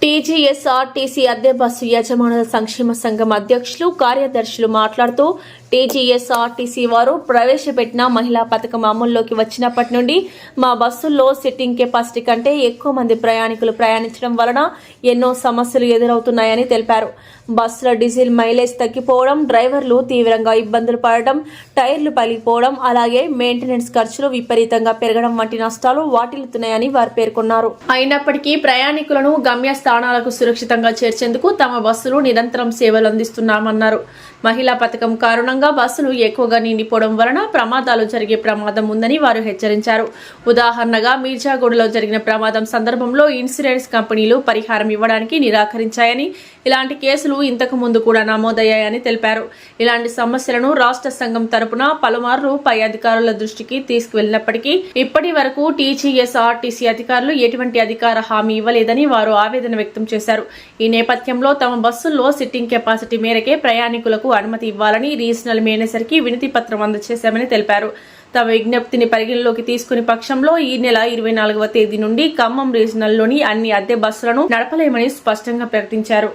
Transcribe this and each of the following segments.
TGSRTC అద్దె bus యజమానుల సంక్షేమ సంఘం అధ్యక్షులు కార్యదర్శులు మాట్లాడుతూ టీజీఎస్ఆర్టీసీ వారు ప్రవేశపెట్టిన మహిళా పథకం అమల్లోకి వచ్చినప్పటి నుండి మా బస్సుల్లో సిట్టింగ్ కెపాసిటీ కంటే ఎక్కువ మంది ప్రయాణికులు ప్రయాణించడం వలన ఎన్నో సమస్యలు ఎదురవుతున్నాయని తెలిపారు. బస్సుల డీజిల్ మైలేజ్ తగ్గిపోవడం, డ్రైవర్లు తీవ్రంగా ఇబ్బందులు పడడం, టైర్లు పగిలిపోవడం, అలాగే మెయింటెనెన్స్ ఖర్చులు విపరీతంగా పెరగడం వంటి నష్టాలు వాటిల్లుతున్నాయని వారు పేర్కొన్నారు. అయినప్పటికీ ప్రయాణికులను గమ్యస్థానాలకు సురక్షితంగా చేర్చేందుకు తమ బస్సులు నిరంతరం సేవలు అందిస్తున్నామన్నారు. మహిళా పథకం కారణంగా బస్సులు ఎక్కువగా నిండిపోవడం వలన ప్రమాదాలు జరిగే ప్రమాదం ఉందని వారు హెచ్చరించారు. ఉదాహరణగా మీర్జాగూడలో జరిగిన ప్రమాదం సందర్భంలో ఇన్సూరెన్స్ కంపెనీలు పరిహారం ఇవ్వడానికి నిరాకరించాయని, ఇలాంటి కేసులు ఇంతకు ముందు కూడా నమోదయ్యాయని తెలిపారు. ఇలాంటి సమస్యలను రాష్ట్ర సంఘం తరపున పలుమార్లు పై అధికారుల దృష్టికి తీసుకువెళ్లినప్పటికీ ఇప్పటి వరకు టీజీఎస్ఆర్టీసీ అధికారులు ఎటువంటి అధికార హామీ ఇవ్వలేదని వారు ఆవేదన వ్యక్తం చేశారు. ఈ నేపథ్యంలో తమ బస్సుల్లో సిట్టింగ్ కెపాసిటీ మేరకే ప్రయాణికులకు అనుమతి ఇవ్వాలని రీజనల్ మేనేజర్కి వినతి పత్రం అందజేశామని తెలిపారు. తమ విజ్ఞప్తిని పరిగణలోకి తీసుకునే పక్షంలో ఈ నెల 24వ తేదీ నుండి ఖమ్మం రీజనల్లోని అన్ని అద్దె బస్సులను నడపలేమని స్పష్టంగా ప్రకటించారు.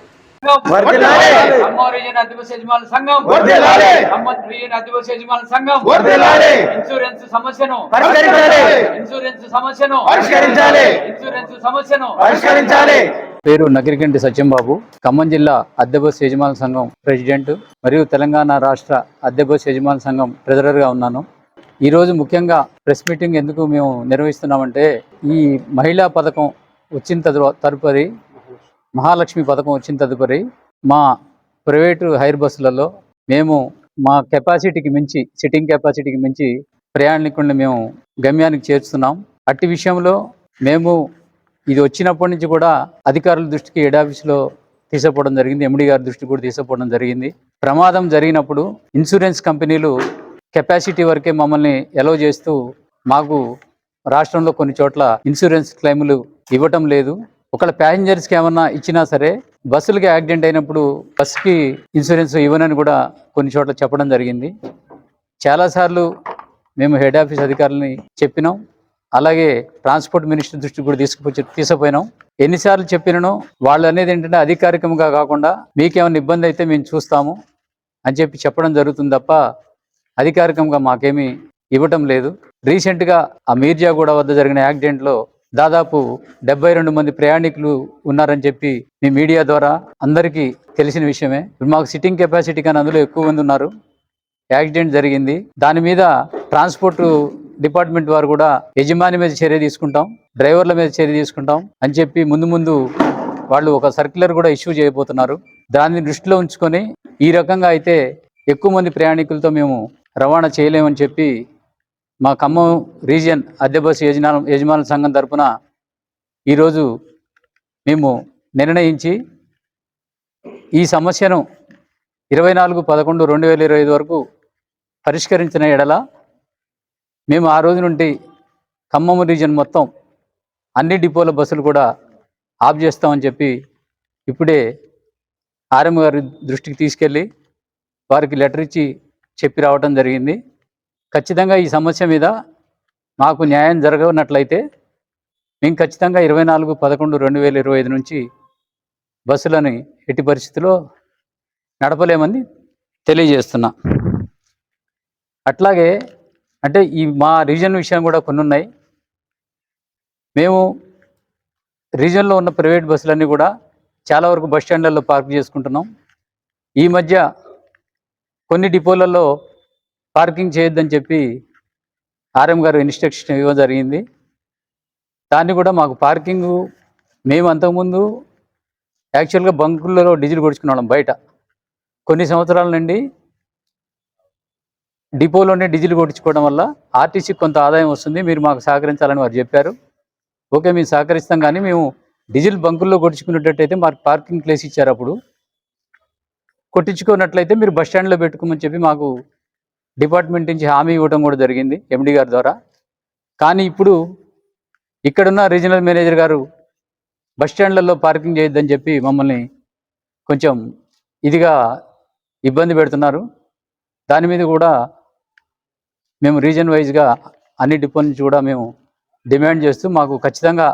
పేరు నగిరికంటి సత్యంబాబు, ఖమ్మం జిల్లా అద్దె బస్ యజమానుల సంఘం ప్రెసిడెంట్ మరియు తెలంగాణ రాష్ట్ర అద్దె బస్ యజమానుల సంఘం ట్రెజరర్గా ఉన్నాను. ఈరోజు ముఖ్యంగా ప్రెస్ మీటింగ్ ఎందుకు మేము నిర్వహిస్తున్నామంటే, ఈ మహిళా పథకం వచ్చిన తదుపరి మహాలక్ష్మి పథకం వచ్చిన తదుపరి మా ప్రైవేటు హైర్ బస్సులలో మేము మా కెపాసిటీకి మించి, సిట్టింగ్ కెపాసిటీకి మించి ప్రయాణికుల్ని మేము గమ్యానికి చేర్చుతున్నాం. అట్టి విషయంలో మేము ఇది వచ్చినప్పటి నుంచి కూడా అధికారుల దృష్టికి హెడ్ ఆఫీస్లో తీసుకుపోవడం జరిగింది, ఎండి గారి దృష్టికి కూడా తీసుకుపోవడం జరిగింది. ప్రమాదం జరిగినప్పుడు ఇన్సూరెన్స్ కంపెనీలు కెపాసిటీ వరకే మమ్మల్ని ఎలో చేస్తూ మాకు రాష్ట్రంలో కొన్ని చోట్ల ఇన్సూరెన్స్ క్లెయిములు ఇవ్వటం లేదు. ఒకళ్ళ ప్యాసింజర్స్కి ఏమన్నా ఇచ్చినా సరే బస్సులకి యాక్సిడెంట్ అయినప్పుడు బస్సుకి ఇన్సూరెన్స్ ఇవ్వనని కూడా కొన్ని చోట్ల చెప్పడం జరిగింది. చాలాసార్లు మేము హెడ్ ఆఫీస్ అధికారులని చెప్పినాం, అలాగే ట్రాన్స్పోర్ట్ మినిస్టర్ దృష్టికి కూడా తీసుకుపోయినాం. ఎన్నిసార్లు చెప్పినానో వాళ్ళు అనేది ఏంటంటే అధికారికంగా కాకుండా మీకేమైనా ఇబ్బంది అయితే మేము చూస్తాము అని చెప్పడం జరుగుతుంది తప్ప అధికారికంగా మాకేమీ ఇవ్వటం లేదు. రీసెంట్గా ఆ మీర్జాగూడ వద్ద జరిగిన యాక్సిడెంట్లో దాదాపు 72 మంది ప్రయాణికులు ఉన్నారని చెప్పి మీ మీడియా ద్వారా అందరికీ తెలిసిన విషయమే. మాకు సిట్టింగ్ కెపాసిటీ కానీ అందులో ఎక్కువ మంది ఉన్నారు. యాక్సిడెంట్ జరిగింది, దాని మీద ట్రాన్స్పోర్ట్ డిపార్ట్మెంట్ వారు కూడా యజమాని మీద చర్య తీసుకుంటాం, డ్రైవర్ల మీద చర్య తీసుకుంటాం అని చెప్పి ముందు వాళ్ళు ఒక సర్క్యులర్ కూడా ఇష్యూ చేయబోతున్నారు. దాన్ని దృష్టిలో ఉంచుకొని ఈ రకంగా అయితే ఎక్కువ మంది ప్రయాణికులతో మేము రవాణా చేయలేమని చెప్పి మా ఖమ్మం రీజియన్ అద్దె బస్సు యజమానుల సంఘం తరఫున ఈరోజు మేము నిర్ణయించి ఈ సమస్యను 24/11/2025 వరకు పరిష్కరించిన ఎడల మేము ఆ రోజు నుండి ఖమ్మం రీజియన్ మొత్తం అన్ని డిపోల బస్సులు కూడా ఆఫ్ చేస్తామని చెప్పి ఇప్పుడే ఆర్ఎం గారి దృష్టికి తీసుకెళ్ళి వారికి లెటర్ ఇచ్చి చెప్పి రావడం జరిగింది. ఖచ్చితంగా ఈ సమస్య మీద మాకు న్యాయం జరగనట్లయితే మేము ఖచ్చితంగా 24/11/2025 నుంచి బస్సులని ఎట్టి పరిస్థితిలో నడపలేమని తెలియజేస్తున్నా. అట్లాగే అంటే ఈ మా రీజన్ విషయం కూడా కొన్ని ఉన్నాయి. మేము రీజన్లో ఉన్న ప్రైవేట్ బస్సులన్నీ కూడా చాలా వరకు బస్ స్టాండ్లలో పార్క్ చేసుకుంటున్నాం. ఈ మధ్య కొన్ని డిపోలలో పార్కింగ్ చేయొద్దని చెప్పి ఆర్ఎం గారు ఇన్స్ట్రక్షన్ ఇవ్వడం జరిగింది. దాన్ని కూడా మాకు పార్కింగు మేము అంతకుముందు యాక్చువల్గా బంకులలో డీజిల్ కొడుచుకునే వాళ్ళం బయట. కొన్ని సంవత్సరాల నుండి డిపోలోనే డీజిల్ కొట్టించుకోవడం వల్ల ఆర్టీసీకి కొంత ఆదాయం వస్తుంది, మీరు మాకు సహకరించాలని వారు చెప్పారు. ఓకే, మేము సహకరిస్తాం, కానీ మేము డీజిల్ బంకుల్లో కొట్టించుకునేటట్టయితే మాకు పార్కింగ్ ప్లేస్ ఇచ్చారు. అప్పుడు కొట్టించుకున్నట్లయితే మీరు బస్ స్టాండ్లో పెట్టుకోమని చెప్పి మాకు డిపార్ట్మెంట్ నుంచి హామీ ఇవ్వడం కూడా జరిగింది ఎండి గారి ద్వారా. కానీ ఇప్పుడు ఇక్కడున్న రీజనల్ మేనేజర్ గారు బస్ స్టాండ్లలో పార్కింగ్ చేయొద్దని చెప్పి మమ్మల్ని కొంచెం ఇదిగా ఇబ్బంది పెడుతున్నారు. దాని మీద కూడా మేము రీజన్ వైజ్గా అన్ని డిపో నుంచి కూడా మేము డిమాండ్ చేస్తూ మాకు ఖచ్చితంగా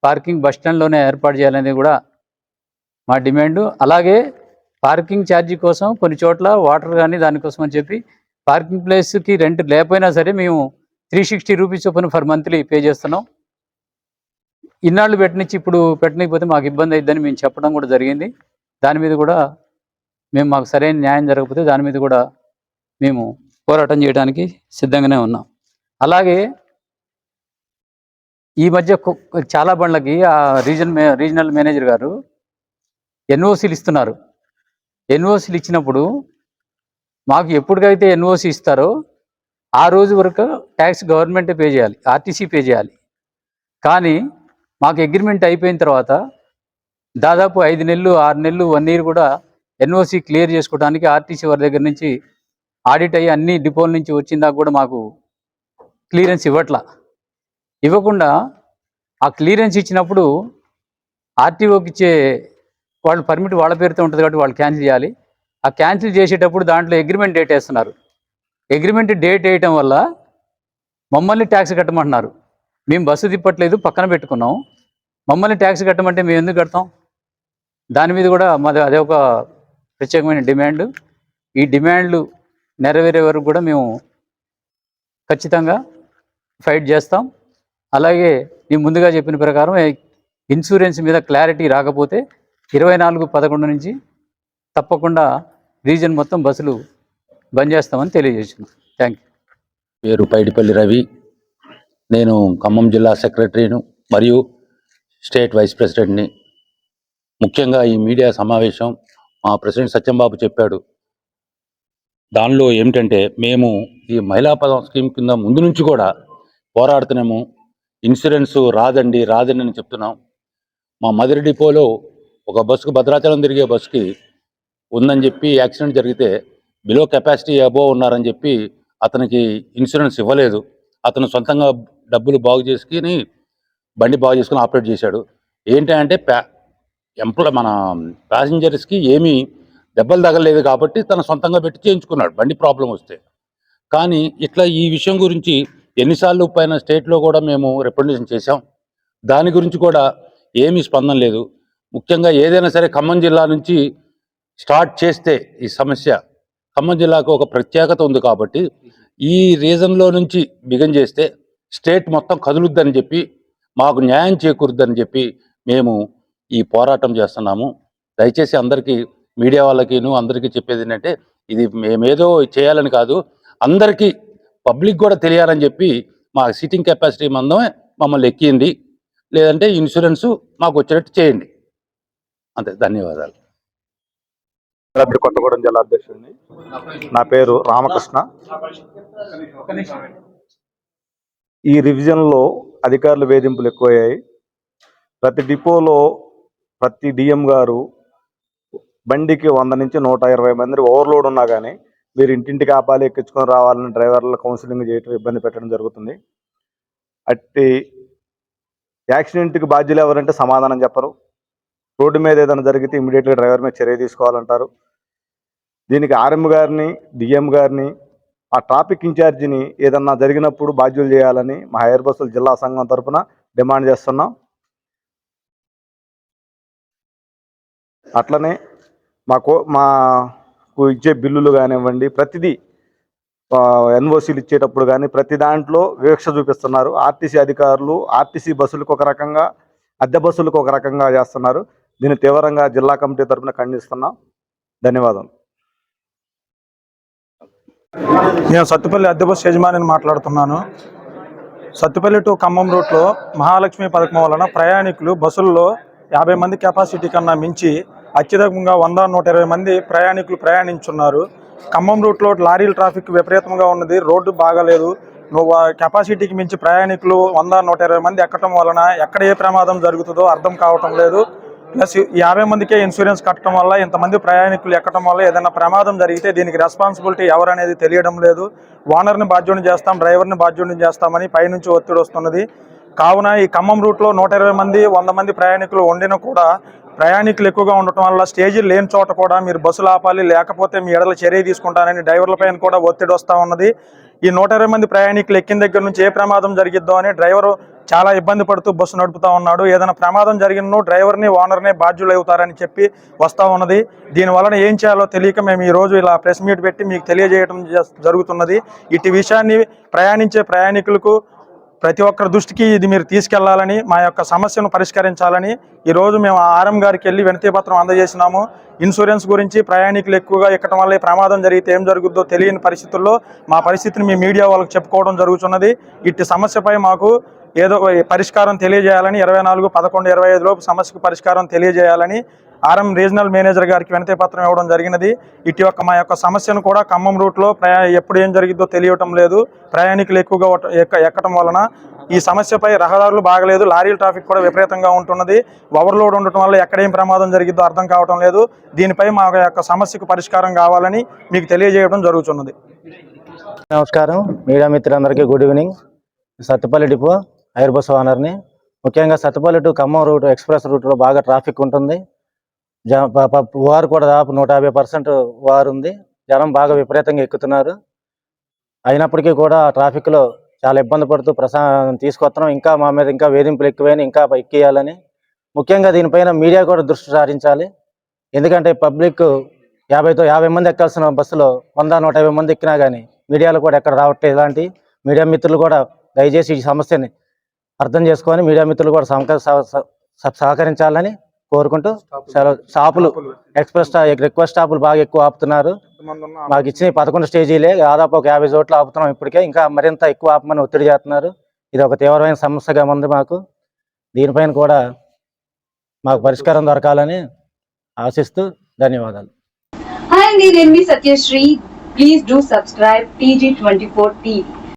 పార్కింగ్ బస్ స్టాండ్లోనే ఏర్పాటు చేయాలనేది కూడా మా డిమాండ్. అలాగే పార్కింగ్ ఛార్జీ కోసం కొన్ని చోట్ల వాటర్ కానీ దానికోసం అని చెప్పి పార్కింగ్ ప్లేస్కి రెంట్ లేకపోయినా సరే మేము 360 రూపీస్ చొప్పున ఫర్ మంత్లీ పే చేస్తున్నాం. ఇన్నాళ్ళు పెట్టనిచ్చి ఇప్పుడు పెట్టనకపోతే మాకు ఇబ్బంది అవుతుందని మేము చెప్పడం కూడా జరిగింది. దాని మీద కూడా మాకు సరైన న్యాయం జరగకపోతే దాని మీద కూడా మేము పోరాటం చేయడానికి సిద్ధంగానే ఉన్నాం. అలాగే ఈ మధ్య చాలా బండ్లకి ఆ రీజనల్ మేనేజర్ గారు ఎన్ఓసీలు ఇస్తున్నారు. ఎన్ఓసీలు ఇచ్చినప్పుడు మాకు ఎప్పటికైతే ఎన్ఓసీ ఇస్తారో ఆ రోజు వరకు ట్యాక్స్ గవర్నమెంటే పే చేయాలి, ఆర్టీసీ పే చేయాలి. కానీ మాకు అగ్రిమెంట్ అయిపోయిన తర్వాత దాదాపు 5 నెలలు 6 నెలలు 1 ఇయర్ కూడా ఎన్ఓసీ క్లియర్ చేసుకోవడానికి ఆర్టీసీ వారి దగ్గర నుంచి ఆడిట్ అయ్యి అన్ని డిపోల నుంచి వచ్చిందాక కూడా మాకు క్లియరెన్స్ ఇవ్వకుండా ఆ క్లియరెన్స్ ఇచ్చినప్పుడు ఆర్టీఓకి ఇచ్చే వాళ్ళు పర్మిట్ వాళ్ళ పేరుతో ఉంటుంది కాబట్టి వాళ్ళు క్యాన్సిల్ చేయాలి. ఆ క్యాన్సిల్ చేసేటప్పుడు దాంట్లో అగ్రిమెంట్ డేట్ వేస్తున్నారు. అగ్రిమెంట్ డేట్ వేయటం వల్ల మమ్మల్ని ట్యాక్స్ కట్టమంటున్నారు. మేము బస్సు తిప్పట్లేదు, పక్కన పెట్టుకున్నాం. మమ్మల్ని ట్యాక్స్ కట్టమంటే మేము ఎందుకు కడతాం? దాని మీద కూడా మాది అదే ఒక ప్రత్యేకమైన డిమాండ్. ఈ డిమాండ్లు నెరవేరే వరకు కూడా మేము ఖచ్చితంగా ఫైట్ చేస్తాం. అలాగే నేను ముందుగా చెప్పిన ప్రకారం ఇన్సూరెన్స్ మీద క్లారిటీ రాకపోతే 24/11 నుంచి తప్పకుండా రీజన్ మొత్తం బస్సులు బంద్ చేస్తామని తెలియజేస్తున్నాం. Thank you. పేరు పైడిపల్లి రవి. నేను ఖమ్మం జిల్లా సెక్రటరీను మరియు స్టేట్ వైస్ ప్రెసిడెంట్ని. ముఖ్యంగా ఈ మీడియా సమావేశం మా ప్రెసిడెంట్ సత్యంబాబు చెప్పాడు. దానిలో ఏమిటంటే మేము ఈ మహిళా పదం స్కీమ్ కింద ముందు నుంచి కూడా పోరాడుతున్నాము. ఇన్సూరెన్స్ రాదండి అని చెప్తున్నాం. మా మదిరి డిపోలో ఒక బస్సుకు భద్రాచలం తిరిగే బస్సుకి ఉందని చెప్పి యాక్సిడెంట్ జరిగితే బిలో కెపాసిటీ అబోవ్ ఉన్నారని చెప్పి అతనికి ఇన్సూరెన్స్ ఇవ్వలేదు. అతను సొంతంగా డబ్బులు బండి బాగు చేసుకుని ఆపరేట్ చేశాడు. ఏంటంటే మన ప్యాసింజర్స్కి ఏమీ దెబ్బలు తగలేదు కాబట్టి తను సొంతంగా పెట్టి చేయించుకున్నాడు బండి ప్రాబ్లం వస్తే. కానీ ఇట్లా ఈ విషయం గురించి ఎన్నిసార్లు పైన స్టేట్లో కూడా మేము రిప్రజెంటేషన్ చేశాం. దాని గురించి కూడా ఏమీ స్పందన లేదు. ముఖ్యంగా ఏదైనా సరే ఖమ్మం జిల్లా నుంచి స్టార్ట్ చేస్తే ఈ సమస్య ఖమ్మం జిల్లాకు ఒక ప్రత్యేకత ఉంది కాబట్టి ఈ రీజన్లో నుంచి బిగిన్ చేస్తే స్టేట్ మొత్తం కదులుద్దని చెప్పి మాకు న్యాయం చేకూరుద్దని చెప్పి మేము ఈ పోరాటం చేస్తున్నాము. దయచేసి అందరికీ మీడియా వాళ్ళకిను అందరికీ చెప్పేది ఏంటంటే ఇది మేమేదో చేయాలని కాదు, అందరికీ పబ్లిక్ కూడా తెలియాలని చెప్పి మా సీటింగ్ కెపాసిటీ మందమే మమ్మల్ని ఎక్కింది. లేదంటే ఇన్సూరెన్స్ మాకు వచ్చేటట్టు చేయండి. అంతే. ధన్యవాదాలు. కొత్తగూడెం జిల్లా అధ్యక్షుడిని. నా పేరు రామకృష్ణ. ఈ రివిజన్లో అధికారుల వేధింపులు ఎక్కువయ్యాయి. ప్రతి డిపోలో ప్రతి డిఎం గారు బండికి 100 నుంచి 120 మంది ఓవర్లోడ్ ఉన్నా కానీ మీరు ఇంటింటికి ఆపాలి, ఎక్కించుకొని రావాలని డ్రైవర్ల కౌన్సిలింగ్ చేయటం, ఇబ్బంది పెట్టడం జరుగుతుంది. అట్టి యాక్సిడెంట్కి బాధ్యులు ఎవరంటే సమాధానం చెప్పరు. రోడ్డు మీద ఏదైనా జరిగితే ఇమీడియట్గా డ్రైవర్ మీద చర్య తీసుకోవాలంటారు. దీనికి ఆర్ఎం గారిని, డిఎం గారిని, ఆ ట్రాఫిక్ ఇన్ఛార్జిని ఏదన్నా జరిగినప్పుడు బాధ్యులు చేయాలని మా హైర్ బస్సుల జిల్లా సంఘం తరఫున డిమాండ్ చేస్తున్నాం. అట్లనే మాకు ఇచ్చే బిల్లులు కానివ్వండి, ప్రతిదీ ఎన్ఓసీలు ఇచ్చేటప్పుడు కానీ ప్రతి దాంట్లో వివక్ష చూపిస్తున్నారు. ఆర్టీసీ అధికారులు ఆర్టీసీ బస్సులకు ఒక రకంగా, అద్దె బస్సులకు ఒక రకంగా చేస్తున్నారు. దీన్ని తీవ్రంగా జిల్లా కమిటీ తరఫున ఖండిస్తున్నాం. ధన్యవాదాలు. నేను సత్తుపల్లి అద్దె బస్సు యజమానిని మాట్లాడుతున్నాను. సత్తుపల్లి టు ఖమ్మం రూట్లో మహాలక్ష్మి పథకం వలన ప్రయాణికులు బస్సుల్లో 50 మంది కెపాసిటీ కన్నా మించి అత్యధికంగా 100-120 మంది ప్రయాణికులు ప్రయాణించున్నారు. ఖమ్మం రూట్లో లారీల ట్రాఫిక్ విపరీతంగా ఉన్నది. రోడ్డు బాగాలేదు. కెపాసిటీకి మించి ప్రయాణికులు 100-120 మంది ఎక్కడం వలన ఎక్కడ ఏ ప్రమాదం జరుగుతుందో అర్థం కావటం లేదు. ప్లస్ 50 మందికే ఇన్సూరెన్స్ కట్టడం వల్ల ఇంతమంది ప్రయాణికులు ఎక్కడం వల్ల ఏదైనా ప్రమాదం జరిగితే దీనికి రెస్పాన్సిబిలిటీ ఎవరనేది తెలియడం లేదు. ఓనర్ని బాధ్యుడిని చేస్తాం, డ్రైవర్ని బాధ్యుడిని చేస్తామని పైనుంచి ఒత్తిడి వస్తున్నది. కావున ఈ ఖమ్మం రూట్లో 120 మంది 100 మంది ప్రయాణికులు ఉండినా కూడా ప్రయాణికులు ఎక్కువగా ఉండటం వల్ల స్టేజీలు లేని చోట కూడా మీరు బస్సులు ఆపాలి, లేకపోతే మీ ఎడల చర్య తీసుకుంటానని డ్రైవర్ల పైన కూడా ఒత్తిడి వస్తూ ఉన్నది. ఈ 120 మంది ప్రయాణికులు ఎక్కిన దగ్గర నుంచి ఏ ప్రమాదం జరిగిద్దో అని డ్రైవరు చాలా ఇబ్బంది పడుతూ బస్సు నడుపుతా ఉన్నాడు. ఏదైనా ప్రమాదం జరిగినను డ్రైవర్ని ఓనర్ని బాధ్యులు అవుతారని చెప్పి వస్తూ ఉన్నది. దీనివలన ఏం చేయాలో తెలియక మేము ఈరోజు ఇలా ప్రెస్ మీట్ పెట్టి మీకు తెలియజేయడం జరుగుతున్నది. ఇటు విషయాన్ని ప్రయాణించే ప్రయాణికులకు ప్రతి ఒక్కరి దృష్టికి ఇది మీరు తీసుకెళ్లాలని, మా యొక్క సమస్యను పరిష్కరించాలని ఈరోజు మేము ఆర్ఎం గారికి వెళ్ళి వినతి పత్రం అందజేసినాము. ఇన్సూరెన్స్ గురించి ప్రయాణికులు ఎక్కువగా ఎక్కడం వల్ల ప్రమాదం జరిగితే ఏం జరుగుద్దో తెలియని పరిస్థితుల్లో మా పరిస్థితిని మీ మీడియా వాళ్ళకి చెప్పుకోవడం జరుగుతున్నది. ఇట్టి సమస్యపై మాకు ఏదో పరిష్కారం తెలియజేయాలని 24/11/25 లోపు సమస్యకు పరిష్కారం తెలియజేయాలని ఆర్ఎం రీజనల్ మేనేజర్ గారికి వినతి పత్రం ఇవ్వడం జరిగినది. ఇటు మా యొక్క సమస్యను కూడా ఖమ్మం రూట్లో ఎప్పుడు ఏం జరిగిద్దో తెలియటం లేదు. ప్రయాణికులు ఎక్కువగా ఎక్కడం వలన ఈ సమస్యపై రహదారులు బాగలేదు, లారీల ట్రాఫిక్ కూడా విపరీతంగా ఉంటున్నది. ఓవర్లోడ్ ఉండటం వల్ల ఎక్కడేం ప్రమాదం జరిగిద్దో అర్థం కావటం లేదు. దీనిపై మా యొక్క సమస్యకు పరిష్కారం కావాలని మీకు తెలియజేయడం జరుగుతున్నది. నమస్కారం మీడియా మిత్రులందరికీ good evening. Sathupalli depot air bus ఓనర్ని. ముఖ్యంగా Sathupalli to Khammam route express రూట్లో బాగా ట్రాఫిక్ ఉంటుంది. వారు కూడా దాదాపు 150% వారు ఉంది. జనం బాగా విపరీతంగా ఎక్కుతున్నారు. అయినప్పటికీ కూడా ట్రాఫిక్లో చాలా ఇబ్బంది పడుతూ తీసుకొస్తున్నాం. ఇంకా మా మీద ఇంకా వేధింపులు ఎక్కువైనా ఇంకా ఎక్కియాలని, ముఖ్యంగా దీనిపైన మీడియా కూడా దృష్టి సారించాలి. ఎందుకంటే పబ్లిక్ 50 మంది ఎక్కాల్సిన బస్సులో 100-150 మంది ఎక్కినా కానీ మీడియాలో కూడా ఎక్కడ రావట్లేదు. ఇలాంటి మీడియా మిత్రులు కూడా దయచేసి ఈ సమస్యని అర్థం చేసుకొని మీడియా మిత్రులు కూడా సహకరించాలని కోరుకుంటూ షాపులు ఎక్స్ప్రెస్ రిక్వెస్ట్ స్టాపులు బాగా ఎక్కువ ఆపుతున్నారు. మాకు ఇచ్చిన 11 స్టేజీలే దాదాపు ఒక 50 చోట్ల ఆపుతున్నాం. ఇప్పటికే ఇంకా మరింత ఎక్కువ ఆపమని ఒత్తిడి చేస్తున్నారు. ఇది ఒక తీవ్రమైన సమస్యగా ఉంది మాకు. దీనిపైన కూడా మాకు పరిష్కారం దొరకాలని ఆశిస్తూ ధన్యవాదాలు. Hi, నేను మీ Satyasri. Please do subscribe TG24 TV.